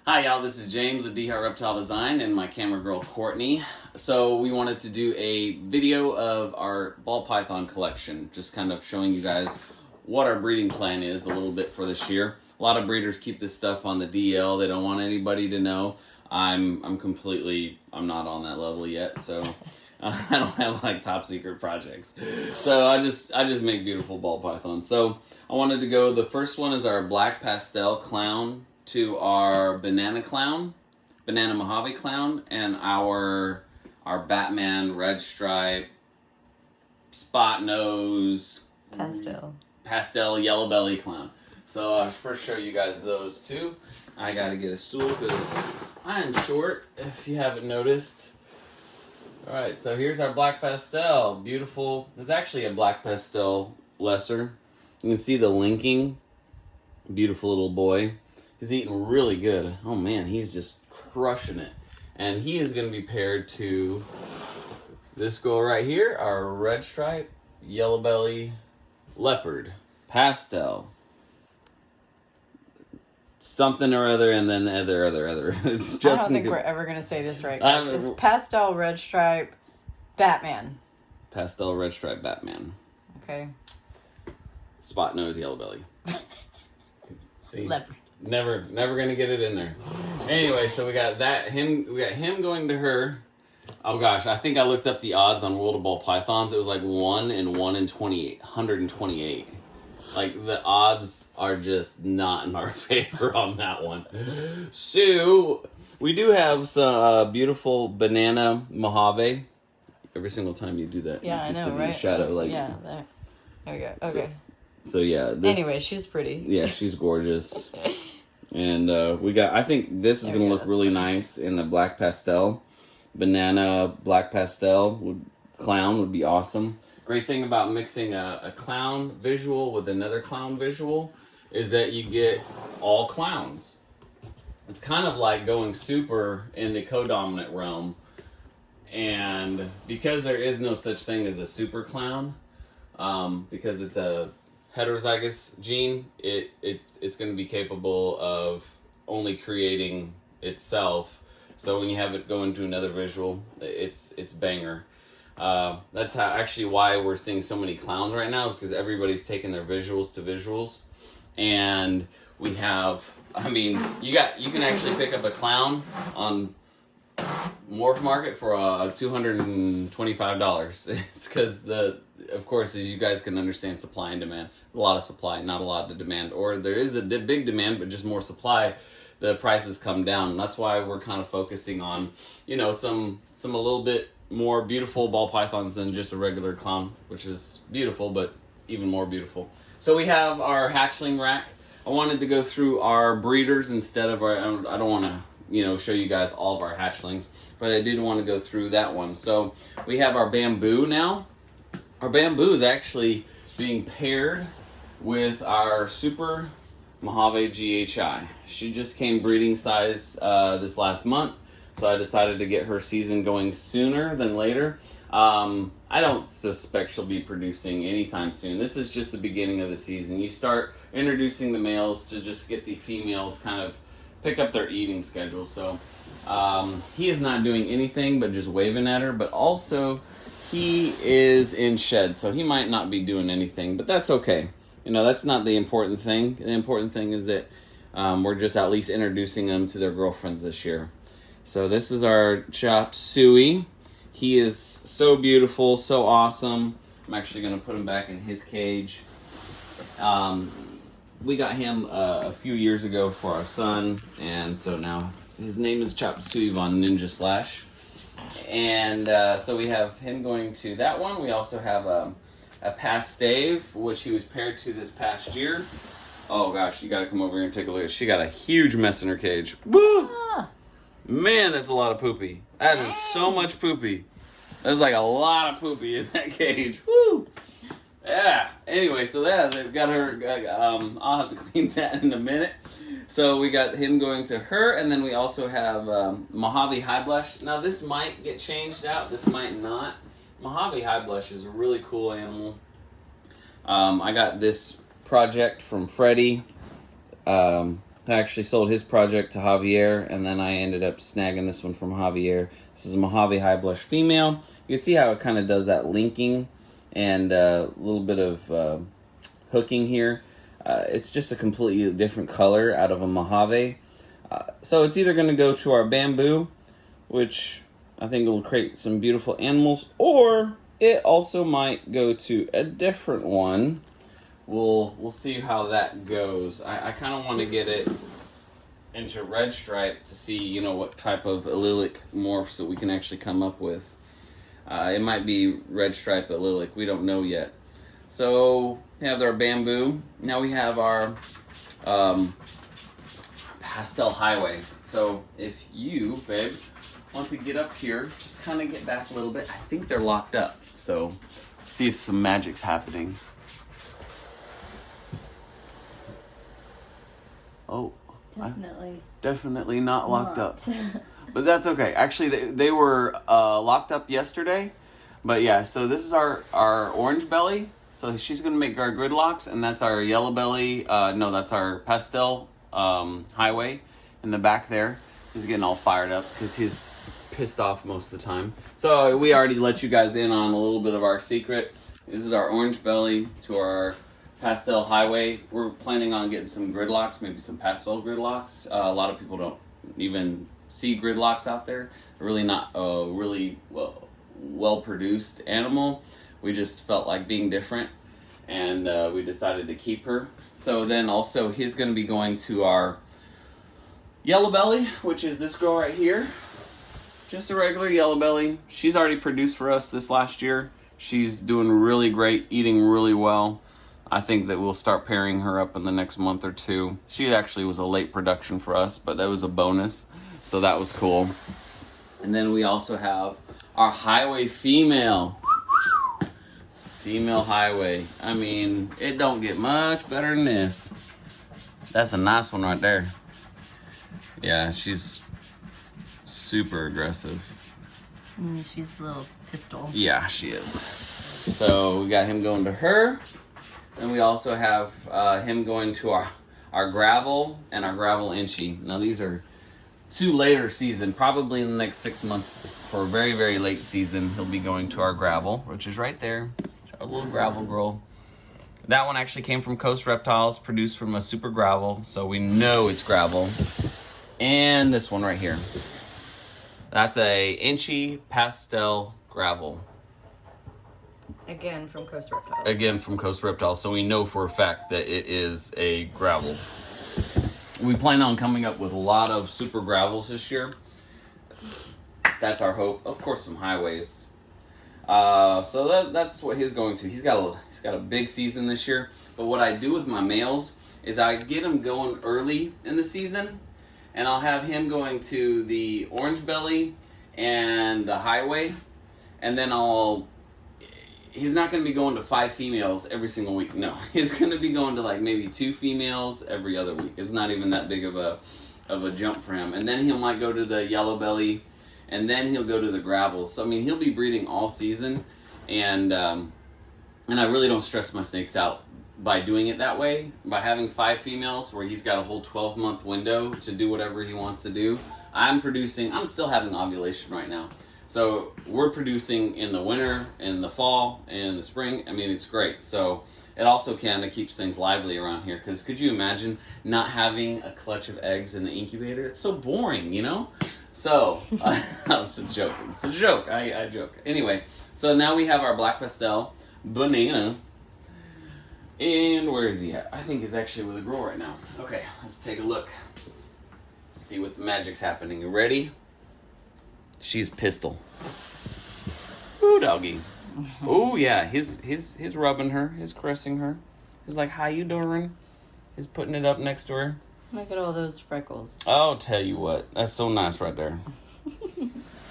Hi y'all, this is James with D Reptile Design and my camera girl Courtney. So we wanted to do a video of our ball python collection, just kind of showing you guys what our breeding plan is a little bit for this year. A lot of breeders keep this stuff on the DL. They don't want anybody to know. I'm not on that level yet, so I don't have like top secret projects. So I just make beautiful ball pythons. So I wanted to go, the first one is our black pastel clown to our banana Mojave clown, and our Batman red stripe, spot nose, pastel yellow belly clown. So I'll first show you guys those two. I gotta get a stool because I'm short, if you haven't noticed. Alright, so here's our black pastel. Beautiful. There's actually a black pastel lesser. You can see the linking. Beautiful little boy. He's eating really good. Oh man, he's just crushing it. And he is going to be paired to this girl right here, our red stripe, yellow belly, leopard, pastel. Something or other, and then other. It's just I don't think we're ever going to say this right, guys. It's pastel red stripe Batman. Pastel red stripe Batman. Okay. Spot nose yellow belly. See? Leopard. Never gonna get it in there. Anyway, so we got him going to her. Oh gosh, I think I looked up the odds on World of Ball Pythons. It was like 1 in 128. Like the odds are just not in our favor on that one. So we do have some beautiful banana Mojave. Every single time you do that, yeah, I know, right? In the shadow, like there we go. Okay. So yeah. Anyway, she's pretty. Yeah, she's gorgeous. And I think this is going to look really nice in the black pastel. Banana black pastel clown would be awesome. Great thing about mixing a clown visual with another clown visual is that you get all clowns. It's kind of like going super in the codominant realm. And because there is no such thing as a super clown, because it's a heterozygous gene, it's going to be capable of only creating itself. So when you have it go into another visual, it's banger. That's why we're seeing so many clowns right now, is because everybody's taking their visuals to visuals. And we have, you can actually pick up a clown on Morph Market for $225. It's because of course, as you guys can understand, supply and demand. A lot of supply, not a lot of demand. Or there is a big demand, but just more supply. The prices come down. And that's why we're kind of focusing on, some a little bit more beautiful ball pythons than just a regular clown, which is beautiful, but even more beautiful. So we have our hatchling rack. I wanted to go through our breeders instead of I don't want to show you guys all of our hatchlings, but I did want to go through that one. So we have our bamboo now. Our bamboo is actually being paired with our super Mojave GHI. She just came breeding size this last month, so I decided to get her season going sooner than later. I don't suspect she'll be producing anytime soon. This is just the beginning of the season. You start introducing the males to just get the females kind of pick up their eating schedule. So he is not doing anything but just waving at her, but also he is in shed, so he might not be doing anything, but that's okay. That's not the important thing. The important thing is that we're just at least introducing them to their girlfriends this year. So this is our chop suey. He is so beautiful, so awesome. I'm actually going to put him back in his cage. We got him a few years ago for our son, and so now his name is Chop Suey Von Ninja Slash. And so we have him going to that one. We also have a Pastave, which he was paired to this past year. Oh gosh, you got to come over here and take a look. She got a huge mess in her cage. Woo! Man, that's a lot of poopy. That is so much poopy. There's like a lot of poopy in that cage. Woo! Yeah. Anyway, so they've got her. I'll have to clean that in a minute. So we got him going to her, and then we also have Mojave High Blush. Now this might get changed out. This might not. Mojave High Blush is a really cool animal. I got this project from Freddie. I actually sold his project to Javier, and then I ended up snagging this one from Javier. This is a Mojave High Blush female. You can see how it kind of does that linking and a little bit of hooking here. It's just a completely different color out of a Mojave. So it's either going to go to our bamboo, which I think will create some beautiful animals, or it also might go to a different one. We'll see how that goes. I kind of want to get it into red stripe to see, what type of allylic morphs that we can actually come up with. It might be red stripe allylic. We don't know yet. So we have our bamboo. Now we have our pastel highway. So if you, babe, want to get up here, just kind of get back a little bit. I think they're locked up. So see if some magic's happening. Oh, definitely not locked up. But that's okay. Actually, they were locked up yesterday. But yeah, so this is our orange belly. So she's going to make our gridlocks, and that's our yellow belly. No, that's our pastel highway in the back there. He's getting all fired up because he's pissed off most of the time. So we already let you guys in on a little bit of our secret. This is our orange belly to our pastel highway. We're planning on getting some gridlocks, maybe some pastel gridlocks. A lot of people don't even see gridlocks out there. They're really not a really well produced animal. We just felt like being different, and we decided to keep her. So then also he's going to be going to our yellow belly, which is this girl right here. Just a regular yellow belly. She's already produced for us this last year. She's doing really great, eating really well. I think that we'll start pairing her up in the next month or two. She actually was a late production for us, but that was a bonus, so that was cool. And then we also have our highway female. Female highway. I mean, it don't get much better than this. That's a nice one right there. Yeah, she's super aggressive. She's a little pistol. Yeah, she is. So we got him going to her. And we also have him going to our gravel and our gravel inchy. Now these are two later season, probably in the next 6 months for a very, very late season. He'll be going to our gravel, which is right there. Our little gravel girl. That one actually came from Coast Reptiles, produced from a super gravel, so we know it's gravel. And this one right here. That's a inchy pastel gravel. Again from Coast Reptiles. Again from Coast Reptiles, so we know for a fact that it is a gravel. We plan on coming up with a lot of super gravels this year. That's our hope. Of course, some highways. So that's what he's going to. He's got a big season this year. But what I do with my males is I get them going early in the season, and I'll have him going to the orange belly and the highway, and then he's not going to be going to 5 females every single week. No, he's going to be going to like maybe 2 females every other week. It's not even that big of a jump for him. And then he might go to the yellow belly, and then he'll go to the gravels. So I mean, he'll be breeding all season, and I really don't stress my snakes out by doing it that way. By having 5 females where he's got a whole 12-month window to do whatever he wants to do. I'm still having ovulation right now. So we're producing in the winter, in the fall, and the spring. I mean, it's great. So it also kind of keeps things lively around here. Because could you imagine not having a clutch of eggs in the incubator? It's so boring, So, it's a joke. It's a joke. I joke. Anyway, so now we have our black pastel banana. And where is he at? I think he's actually with a girl right now. Okay, let's take a look. See what the magic's happening. You ready? She's pistol. Ooh, doggy. Oh yeah, he's rubbing her, he's caressing her. He's like, "How you doing?" He's putting it up next to her. Look at all those freckles. I'll tell you what, that's so nice right there.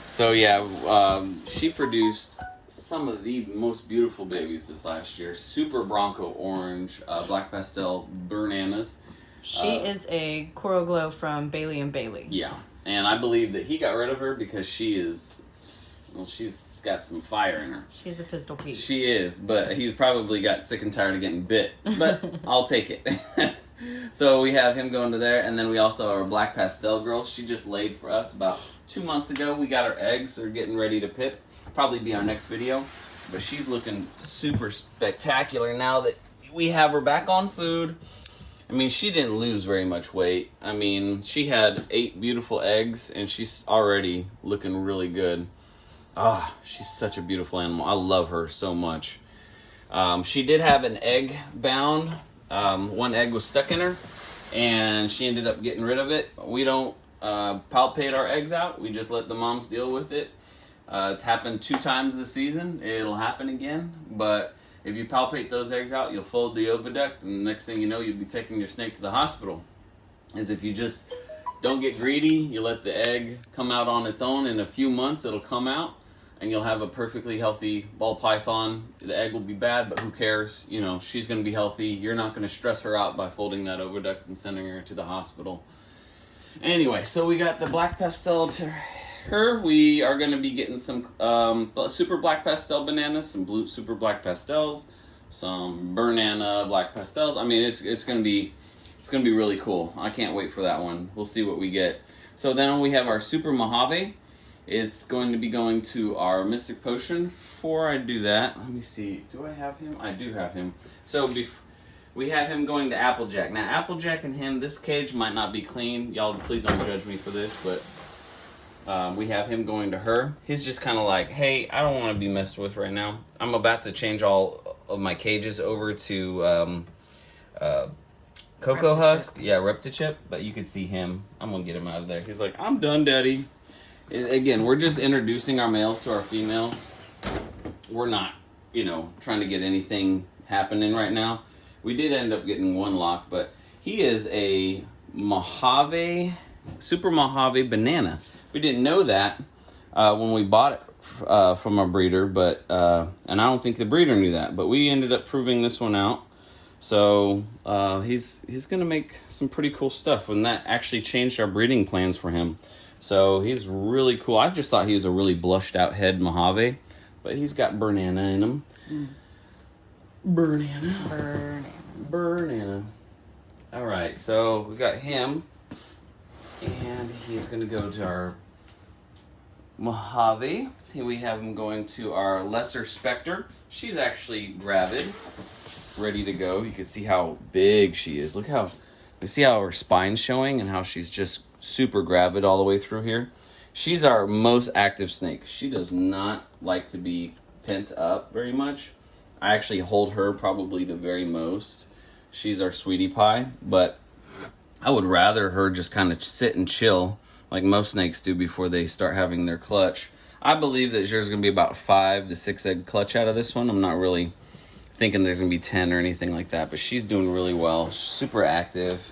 So yeah, she produced some of the most beautiful babies this last year. Super Bronco orange, black pastel bananas. She is a Coral Glow from Bailey and Bailey. Yeah. And I believe that he got rid of her because she's got some fire in her. She's a pistol Pete. She is, but he probably got sick and tired of getting bit. But I'll take it. So we have him going to there, and then we also have our black pastel girl. She just laid for us about 2 months ago. We got her eggs. They're getting ready to pip. Probably be our next video. But she's looking super spectacular now that we have her back on food. I mean, she didn't lose very much weight. I mean, she had 8 beautiful eggs, and she's already looking really good. Ah, she's such a beautiful animal. I love her so much. She did have an egg bound. One egg was stuck in her, and she ended up getting rid of it. We don't palpate our eggs out. We just let the moms deal with it. It's happened 2 times this season. It'll happen again, but if you palpate those eggs out, you'll fold the oviduct, and the next thing you know, you'll be taking your snake to the hospital. As if you just don't get greedy, you let the egg come out on its own. In a few months, it'll come out, and you'll have a perfectly healthy ball python. The egg will be bad, but who cares? You know, she's going to be healthy. You're not going to stress her out by folding that oviduct and sending her to the hospital. Anyway, so we got the black pastel to her. We are going to be getting some super black pastel bananas, some blue super black pastels, some banana black pastels. I mean, it's going to be really cool. I can't wait for that one. We'll see what we get. So then we have our super Mojave. It's going to be going to our Mystic Potion. Before I do that, let me see. Do I have him? I do have him. So we have him going to Applejack. Now, Applejack and him, this cage might not be clean. Y'all, please don't judge me for this, but we have him going to her. He's just kind of like, hey, I don't want to be messed with right now. I'm about to change all of my cages over to Cocoa Husk. Yeah, Reptile, but you could see him. I'm going to get him out of there. He's like, I'm done, Daddy. Again, we're just introducing our males to our females. We're not, trying to get anything happening right now. We did end up getting one lock, but he is a Mojave, super Mojave banana. We didn't know that when we bought it from our breeder, but and I don't think the breeder knew that, but we ended up proving this one out. So he's going to make some pretty cool stuff, and that actually changed our breeding plans for him. So he's really cool. I just thought he was a really blushed out head Mojave, but he's got banana in him. Banana. All right, so we got him, and he's going to go to our Mojave. Here we have him going to our Lesser Spectre. She's actually gravid, ready to go. You can see how big she is. You see how her spine's showing and how she's just super gravid all the way through here. She's our most active snake. She does not like to be pent up very much. I actually hold her probably the very most. She's our sweetie pie, but I would rather her just kind of sit and chill like most snakes do before they start having their clutch. I believe that there's going to be about 5 to 6 egg clutch out of this one. I'm not really thinking there's going to be 10 or anything like that, but she's doing really well. Super active.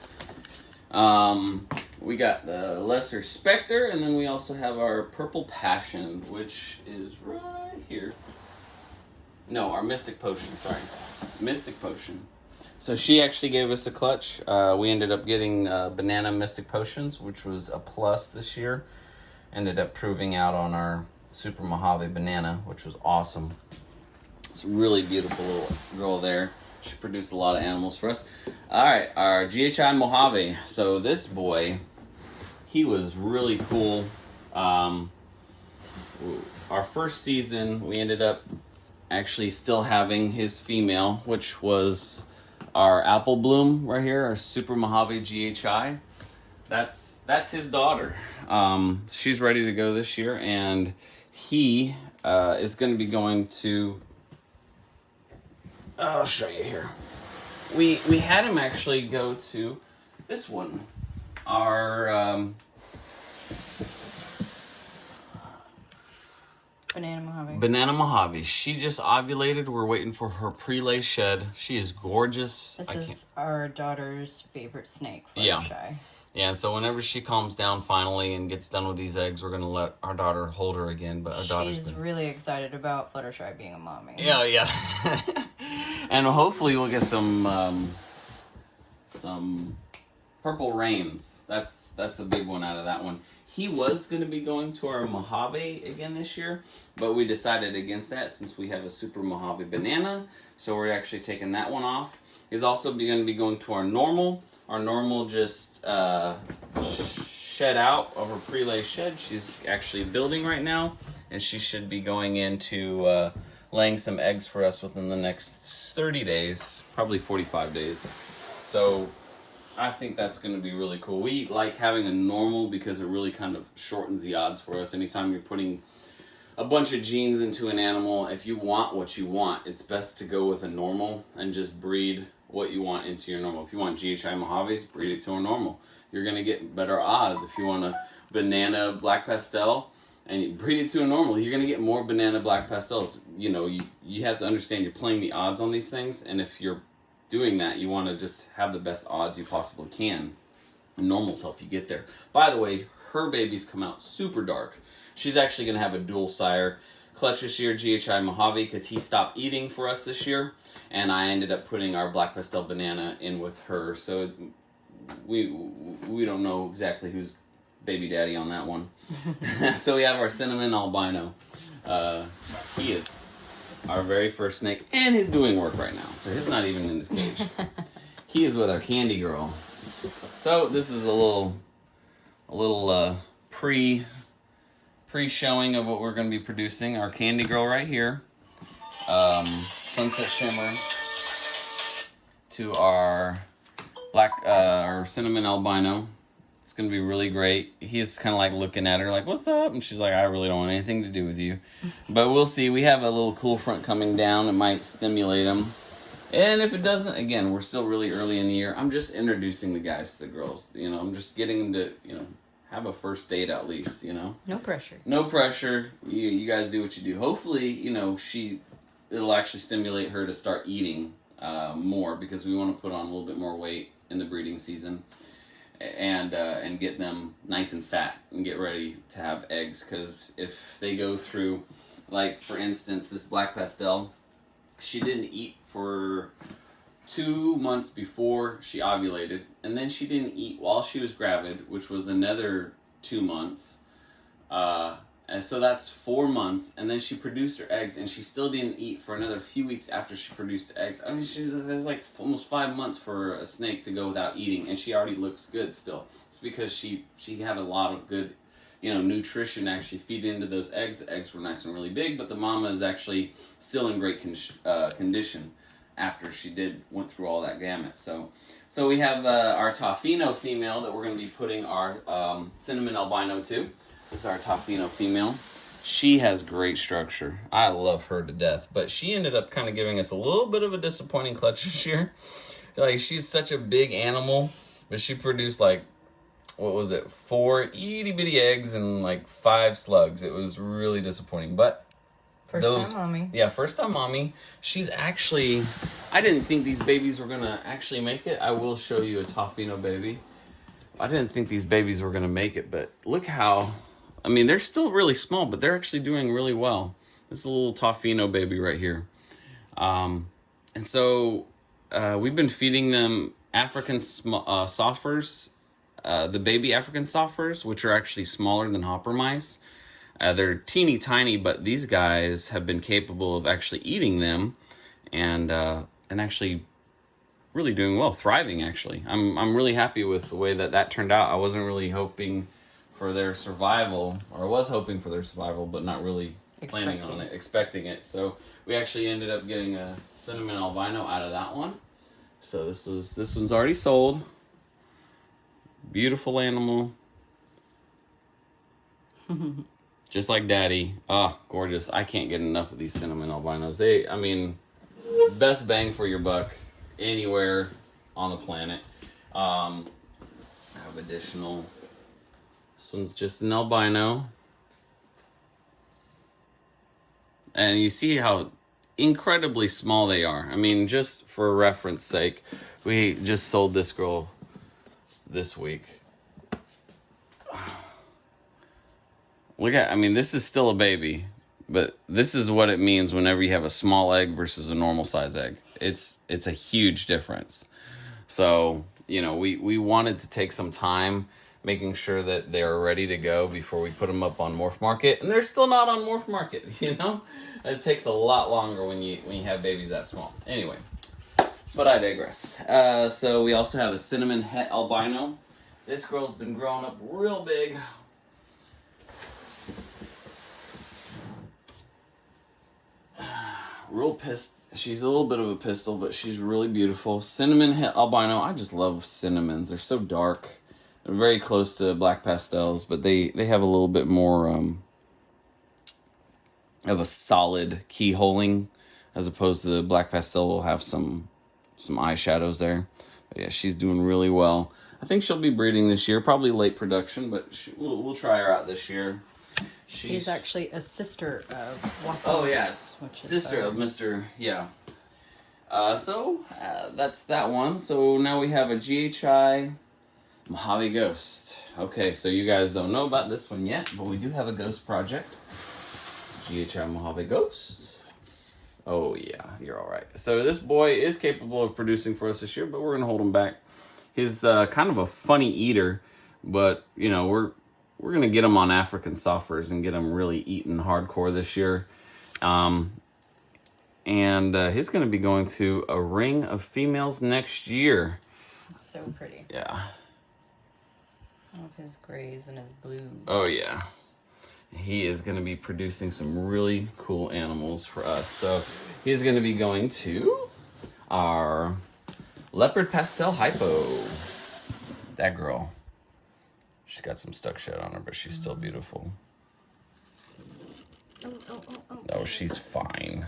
We got the Lesser Spectre, and then we also have our Purple Passion, which is right here. No, our Mystic Potion, sorry. Mystic Potion. So she actually gave us a clutch. We ended up getting banana Mystic Potions, which was a plus this year. Ended up proving out on our Super Mojave Banana, which was awesome. It's a really beautiful little girl there. She produced a lot of animals for us. All right, our GHI Mojave. So this boy, he was really cool. Our first season, we ended up actually still having his female, which was our Apple Bloom right here, our Super Mojave GHI. That's his daughter. She's ready to go this year, and he is going to be going to... I'll show you here. We had him actually go to this one, our Banana Mojave. She just ovulated. We're waiting for her pre-lay shed. She is gorgeous. This is our daughter's favorite snake, Fluttershy. Yeah. Yeah, and so whenever she calms down finally and gets done with these eggs, we're going to let our daughter hold her again. But she's really excited about Fluttershy being a mommy. Yeah. And hopefully we'll get some purple rains. That's a big one out of that one. He was going to be going to our Mojave again this year, but we decided against that since we have a Super Mojave Banana. So we're actually taking that one off. He's also going to be going to our normal. Our normal just shed out of her pre-lay shed. She's actually building right now, and she should be going into laying some eggs for us within the next 30 days, probably 45 days. So I think that's going to be really cool. We like having a normal because it really kind of shortens the odds for us. Anytime you're putting a bunch of genes into an animal, if you want what you want, it's best to go with a normal and just breed what you want into your normal. If you want GHI Mojaves, breed it to a normal. You're going to get better odds. If you want a banana black pastel and you breed it to a normal, you're going to get more banana black pastels. You know, you have to understand you're playing the odds on these things, and if you're doing that, you want to just have the best odds you possibly can. And normals help you get there. By the way, her babies come out super dark. She's actually going to have a dual sire. Clutch this year, GHI Mojave, because he stopped eating for us this year, and I ended up putting our black pastel banana in with her. So we don't know exactly who's baby daddy on that one. So we have our cinnamon albino. He is our very first snake, and he's doing work right now, so he's not even in his cage. He is with our candy girl. So this is a little pre-showing of what we're going to be producing. Our candy girl right here, sunset shimmer, to our our cinnamon albino. It's going to be really great. He's kind of like looking at her like, what's up? And she's like, I really don't want anything to do with you. But we'll see. We have a little cool front coming down. It might stimulate him. And if it doesn't, again, we're still really early in the year. I'm just introducing the guys to the girls. You know, I'm just getting them to, have a first date at least, No pressure. No pressure. You guys do what you do. Hopefully, it'll actually stimulate her to start eating more, because we want to put on a little bit more weight in the breeding season. And get them nice and fat and get ready to have eggs, because if they go through, like for instance, this black pastel, she didn't eat for 2 months before she ovulated, and then she didn't eat while she was gravid, which was another 2 months, and so that's 4 months, and then she produced her eggs, and she still didn't eat for another few weeks after she produced eggs. I mean, there's like almost 5 months for a snake to go without eating, and she already looks good still. It's because she had a lot of good, nutrition to actually feed into those eggs. The eggs were nice and really big, but the mama is actually still in great condition after she went through all that gamut. So we have our Tofino female that we're going to be putting our cinnamon albino to. This is our Tofino female. She has great structure. I love her to death. But she ended up kind of giving us a little bit of a disappointing clutch this year. Like, she's such a big animal, but she produced 4 itty bitty eggs and 5 slugs. It was really disappointing. But First time mommy. Yeah, first time mommy. She's actually, I didn't think these babies were going to actually make it. I will show you a Tofino baby. I didn't think these babies were going to make it, but look how, they're still really small, but they're actually doing really well. This is a little Tofino baby right here. And so we've been feeding them African soffers, the baby African soffers, which are actually smaller than hopper mice. They're teeny tiny, but these guys have been capable of actually eating them, and actually really doing well, thriving. Actually, I'm really happy with the way that turned out. I wasn't really hoping for their survival, or I was hoping for their survival, but not really planning on it, expecting it. So we actually ended up getting a cinnamon albino out of that one. So this one's already sold. Beautiful animal. Just like daddy. Oh, gorgeous. I can't get enough of these cinnamon albinos. Best bang for your buck anywhere on the planet. I have additional. This one's just an albino. And you see how incredibly small they are. Just for reference sake, we just sold this girl this week. Look at, this is still a baby, but this is what it means whenever you have a small egg versus a normal size egg. It's a huge difference. So, we wanted to take some time making sure that they are ready to go before we put them up on Morph Market, and they're still not on Morph Market. It takes a lot longer when you have babies that small. Anyway, But I digress. So we also have a cinnamon het albino. This girl's been growing up real big. Real pissed. She's a little bit of a pistol, but she's really beautiful. Cinnamon het albino. I just love cinnamons. They're so dark. They're very close to black pastels, but they have a little bit more of a solid keyholing, as opposed to the black pastel will have some eyeshadows there. But yeah, she's doing really well. I think she'll be breeding this year, probably late production, but we'll try her out this year. She's actually a sister of Waffles. Oh yeah, sister of Mr. Yeah. So that's that one. So now we have a GHI Mojave Ghost. Okay, so you guys don't know about this one yet, but we do have a ghost project. GHI Mojave Ghost. Oh yeah, you're all right. So this boy is capable of producing for us this year, but we're gonna hold him back. He's kind of a funny eater, but you know we're gonna get him on African softwares and get him really eating hardcore this year. And he's gonna be going to a ring of females next year. So pretty. Yeah. All of his grays and his blues. Oh yeah. He is going to be producing some really cool animals for us. So he's going to be going to our Leopard Pastel Hypo. That girl. She's got some stuck shed on her, but she's still beautiful. Oh, she's fine.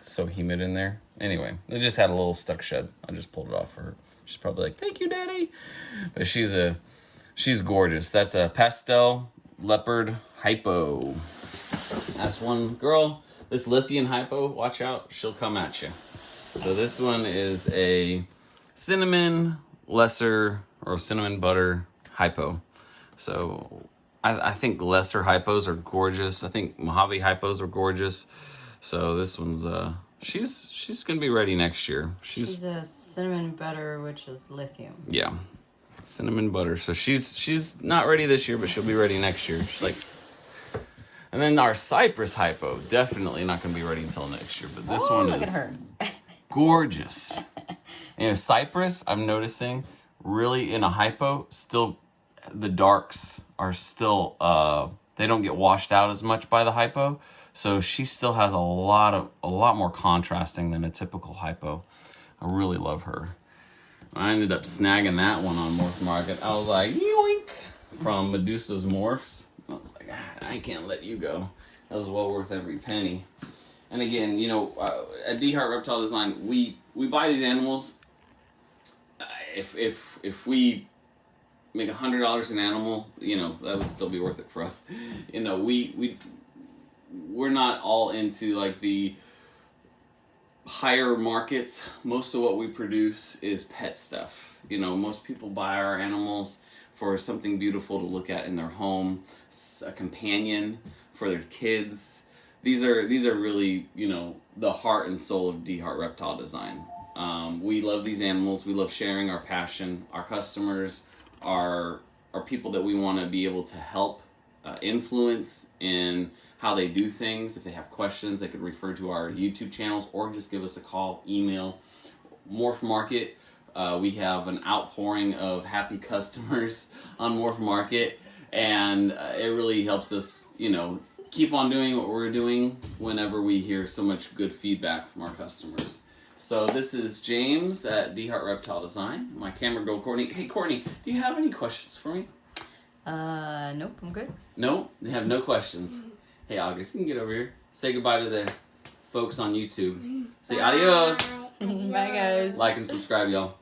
It's so humid in there. Anyway, they just had a little stuck shed. I just pulled it off for her. She's probably like, thank you, Daddy. But she's gorgeous. That's a pastel leopard hypo. That's one girl. This Lithium hypo, watch out, she'll come at you. So this one is a cinnamon lesser or cinnamon butter hypo. So I think lesser hypos are gorgeous. I think Mojave hypos are gorgeous. So this one's she's gonna be ready next year. She's a cinnamon butter, which is lithium. Yeah. Cinnamon butter. So she's not ready this year, but she'll be ready next year. She's like, and then our cypress hypo, definitely not going to be ready until next year. But this one look is at her. gorgeous. And cypress, I'm noticing, really in a hypo, still the darks are still they don't get washed out as much by the hypo. So she still has a lot more contrasting than a typical hypo. I really love her. I ended up snagging that one on Morph Market. I was like, yoink, from Medusa's Morphs. I was like, I can't let you go. That was well worth every penny. And again, you know, at D Heart Reptile Design, we buy these animals. If we make $100 an animal, you know, that would still be worth it for us. You know, we're not all into like the higher markets. Most of what we produce is pet stuff. You know, most people buy our animals for something beautiful to look at in their home, a companion for their kids. These are really, you know, the heart and soul of D Heart Reptile Design. We love these animals. We love sharing our passion. Our customers are people that we want to be able to help influence in how they do things. If they have questions, they could refer to our YouTube channels or just give us a call, email. Morph Market, we have an outpouring of happy customers on Morph Market, and it really helps us, you know, keep on doing what we're doing whenever we hear so much good feedback from our customers. So this is James at D Heart Reptile Design. My camera girl Courtney. Hey Courtney, do you have any questions for me? Nope, I'm good. No? They have no questions. Hey August, you can get over here. Say goodbye to the folks on YouTube. Say adios. Bye guys. Like and subscribe, y'all.